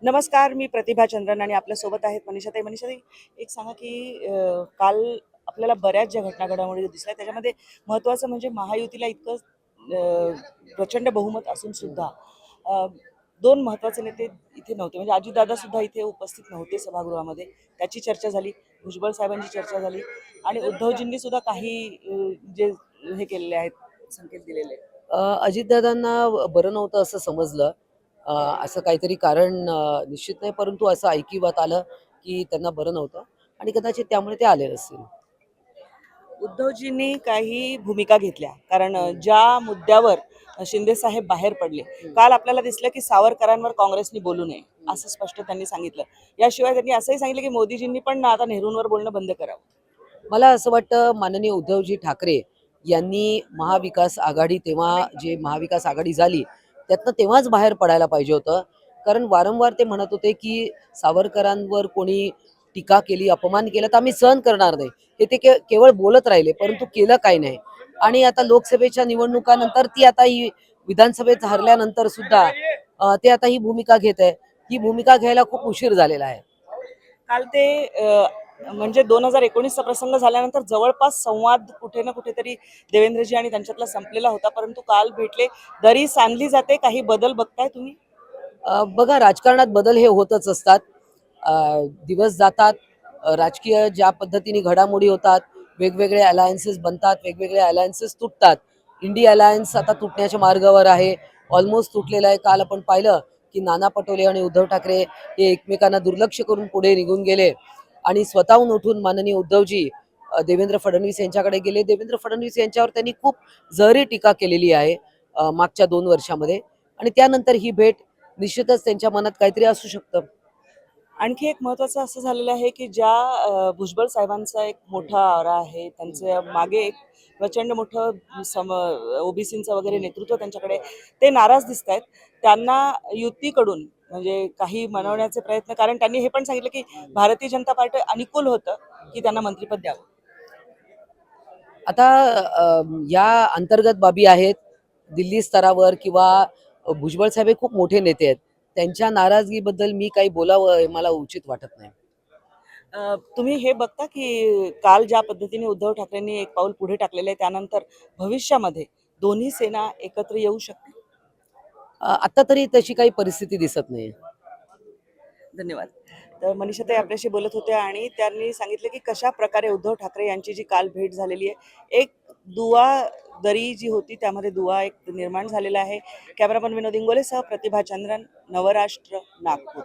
नमस्कार, मी प्रतिभा चंद्रन आणि आपल्यासोबत आहेत मनीषाताई. मनीषाताई, एक सांगा की काल आपल्याला बऱ्याच ज्या घटना घडामोडी दिसल्या त्याच्यामध्ये महत्त्वाचं म्हणजे महायुतीला इतकं प्रचंड बहुमत असून सुद्धा अ, दोन महत्त्वाचे नेते इथे नव्हते. म्हणजे अजितदादा सुद्धा इथे उपस्थित नव्हते सभागृहामध्ये. त्याची चर्चा झाली, भुजबळ साहेबांची चर्चा झाली आणि उद्धवजींनी सुद्धा काही जे हे केलेले आहेत, संकेत दिलेले आहेत. अजितदादांना बरं नव्हतं असं समजलं. असं काहीतरी कारण निश्चित नाही, परंतु असं ऐकिवात आलं की त्यांना बरं नव्हतं आणि कदाचित त्यामुळे ते आले नसतील. उद्धवजींनी काही भूमिका घेतल्या कारण ज्या मुद्द्यावर शिंदे साहेब बाहेर पडले. काल आपल्याला दिसलं की सावरकरांवर काँग्रेसनी बोलू नये असं स्पष्ट त्यांनी सांगितलं. याशिवाय त्यांनी असंही सांगितलं की मोदीजींनी पण आता नेहरूंवर बोलणं बंद करावं. मला असं वाटतं माननीय उद्धवजी ठाकरे यांनी महाविकास आघाडी, तेव्हा जे महाविकास आघाडी झाली त्यातनं तेव्हाच बाहेर पडायला पाहिजे होतं. कारण वारंवार ते म्हणत होते की सावरकरांवर कोणी टीका केली, अपमान केला तर आम्ही सहन करणार नाही. हे ते केवळ बोलत राहिले, परंतु केलं काही नाही. आणि आता लोकसभेच्या निवडणुकानंतर ती आता ही विधानसभेत हरल्यानंतर सुद्धा ते आता ही भूमिका घेत आहे. ही भूमिका घ्यायला खूप उशीर झालेला आहे. काल ते म्हणजे 2019चा प्रसंग झाल्यानंतर जवळपास संवाद कुठे ना कुठेतरी देवेंद्रजी आणि त्यांच्यातला संपलेला होता. परंतु काल भेटले, दरी सांधली जाते. काही बदल बघताय तुम्ही? बघा, राजकारणात बदल हे होतच असतात. दिवस जातात, राजकीय ज्या पद्धतीने घडामोडी होतात, वेगवेगळे अलायन्सेस बनतात, वेगवेगळे अलायन्सेस तुटतात. इंडिया अलायन्स आता तुटण्याच्या मार्गावर आहे, ऑलमोस्ट तुटलेला आहे. काल आपण पाहिलं की नाना पटोले आणि उद्धव ठाकरे हे एकमेकांना दुर्लक्ष करून पुढे निघून गेले आणि स्वतःहून उठून माननीय उद्धवजी देवेंद्र फडणवीस यांच्याकडे गेले. देवेंद्र फडणवीस यांच्यावर त्यांनी खूप जहरी टीका केलेली आहे मागच्या 2 वर्षामध्ये. आणि त्यानंतर ही भेट, निश्चितच त्यांच्या मनात काहीतरी असू शकतं. आणखी एक महत्त्वाचं असं झालेलं आहे की ज्या भुजबळ साहेबांचा एक मोठा आरा आहे, त्यांच्या मागे एक प्रचंड मोठं ओबीसींचं वगैरे नेतृत्व त्यांच्याकडे, ते नाराज दिसत आहेत. त्यांना युतीकडून म्हणजे काही मनवण्याचे प्रयत्न, कारण त्यांनी हे पण सांगितलं की भारतीय जनता पार्टी अनुकूल होतं की त्यांना मंत्रिपद द्यावं. आता या अंतर्गत बाबी आहेत. दिल्ली स्तरावर किंवा भुजबळ साहेब हे खूप मोठे नेते आहेत. त्यांच्या नाराजगीबद्दल मी काही बोलावं हे मला उचित वाटत नाही. तुम्ही हे बघता की काल ज्या पद्धतीने उद्धव ठाकरेंनी एक पाऊल पुढे टाकलेलं आहे, त्यानंतर भविष्यामध्ये दोन्ही सेना एकत्र येऊ शकते? आता तरी तशी काही परिस्थिती दिसत नाही. धन्यवाद. तर मनीषाताई आपल्याशी बोलत होत्या आणि त्यांनी सांगितलं की कशा प्रकारे उद्धव ठाकरे यांची जी काल भेट झालेली आहे, एक दुवा दरी जी होती त्यामध्ये दुवा एक निर्माण झालेला आहे. कॅमेरामन विनोद इंगोलेसह प्रतिभा चंद्रन, नवराष्ट्र, नागपूर.